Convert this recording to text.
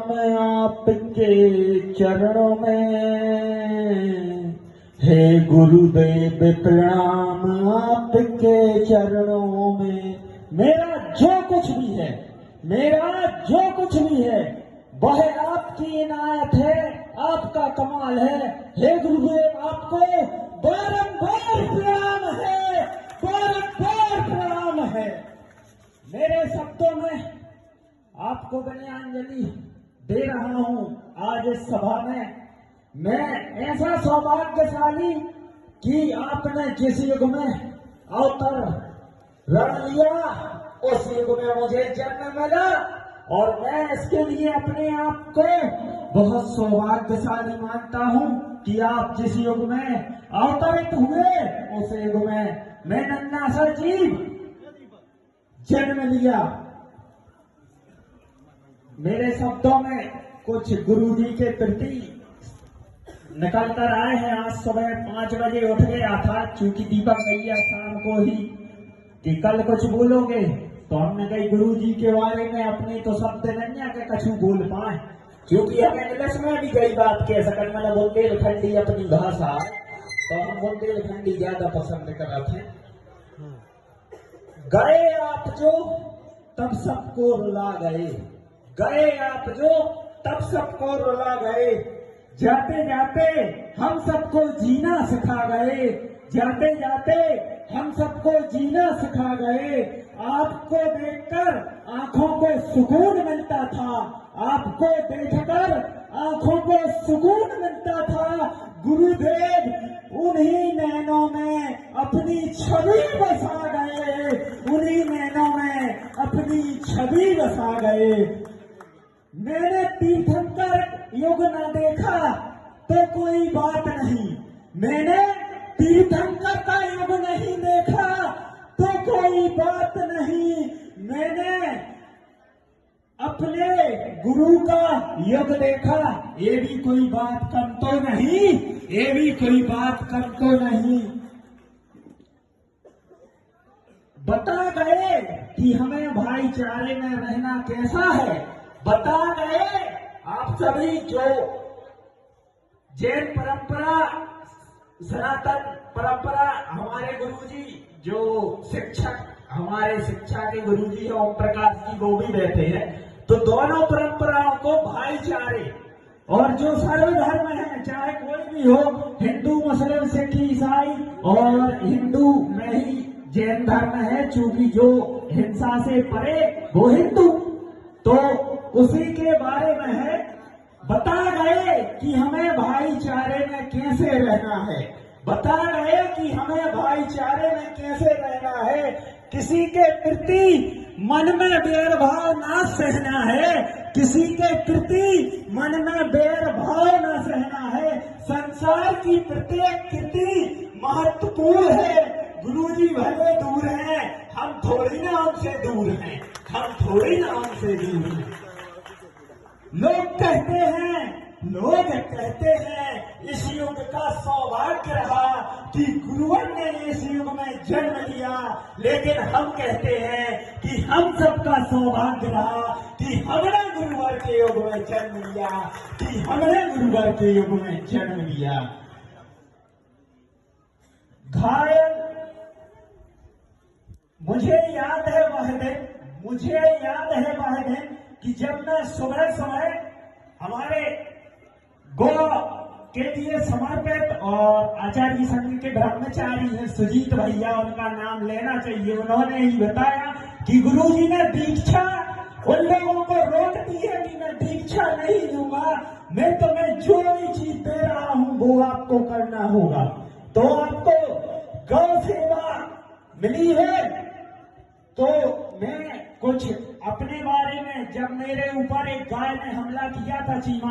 आपके चरणों में, हे गुरुदेव प्रणाम आपके चरणों में। मेरा जो कुछ भी है, मेरा जो कुछ भी है, वह आपकी इनायत है, आपका कमाल है। हे गुरुदेव, आपको बारंबार प्रणाम है, बारंबार प्रणाम है। मेरे शब्दों में आपको विनयाञ्जलि दे रहा हूं आज इस सभा में। मैं ऐसा सौभाग्यशाली कि आपने जिस युग में अवतरण लिया, उस युग में मुझे जन्म मिला, और मैं इसके लिए अपने आप को बहुत सौभाग्यशाली मानता हूं कि आप जिस युग में अवतरित हुए, उस युग में मैं नन्हा सा जीव जन्म लिया। मेरे शब्दों में कुछ गुरु जी के प्रति निकल कर आए हैं। आज सुबह 5 बजे उठ गया था, चूंकि दीपक भैया शाम को ही कि कल कुछ बोलोगे, तो हमने कही गुरु जी के बारे में अपने तो शब्द नहीं के कछु बोल पाए, क्योंकि हम इंग्लिश में भी कई बात कह सकते, मैंने बुंदेलखंडी अपनी भाषा, तो हम बुंदेलखंडी ज्यादा पसंद करते हैं। गए आप जो तब सबको रुला गए, गए आप जो तब सबको रुला गए, जाते जाते हम सबको जीना सिखा गए, जाते जाते हम सबको जीना सिखा गए। आपको देखकर आंखों को सुकून मिलता था, आपको देखकर आंखों को सुकून मिलता था। गुरुदेव उन्हीं नैनों में अपनी छवि बसा गए, उन्हीं नैनों में अपनी छवि बसा गए। मैंने तीर्थंकर युग न देखा तो कोई बात नहीं, मैंने तीर्थंकर का युग नहीं देखा तो कोई बात नहीं, मैंने अपने गुरु का युग देखा, ये भी कोई बात कम तो नहीं, ये भी कोई बात कम तो नहीं। बता गए कि हमें भाईचारे में रहना कैसा है, बता गए आप सभी जो जैन परंपरा, सनातन परंपरा, हमारे गुरुजी जो शिक्षक, हमारे शिक्षा के गुरुजी ओम प्रकाश जी वो भी रहते हैं, तो दोनों परंपराओं को भाईचारे, और जो सर्वधर्म है चाहे कोई भी हो, हिंदू मुस्लिम सिख ईसाई, और हिंदू में ही जैन धर्म है, चूंकि जो हिंसा से परे वो हिंदू, तो उसी के बारे में है। बता गए कि हमें भाईचारे में कैसे रहना है, बता गए कि हमें भाईचारे में कैसे रहना है। किसी के प्रति मन में बैरभाव ना सहना है, किसी के प्रति मन में बैरभाव ना सहना है। संसार की प्रत्येक कृति महत्वपूर्ण है। गुरुजी भले दूर हैं, हम थोड़ी ना उनसे दूर हैं, हम थोड़ी ना उनसे दूर हैं। लोग कहते हैं इस युग का सौभाग्य रहा कि गुरुवर ने इस युग में जन्म लिया, लेकिन हम कहते हैं कि हम सबका सौभाग्य रहा कि हमने गुरुवर के युग में जन्म लिया, कि हमने गुरुवर के युग में जन्म लिया। घायल, मुझे याद है वह दिन कि जब मैं सुबह सुबह हमारे गोवा के लिए समर्पित और आचार्य संघ के ब्रह्मचारी हैं सुजीत भैया, उनका नाम लेना चाहिए, उन्होंने ही बताया कि गुरुजी ने दीक्षा उन लोगों को रोक दी है कि मैं दीक्षा नहीं दूंगा, मैं तुम्हें जो भी चीज दे रहा हूं वो आपको करना होगा। तो आपको गौ सेवा मिली है, तो मैं कुछ अपने बारे में, जब मेरे ऊपर एक गाय ने हमला किया था चीमा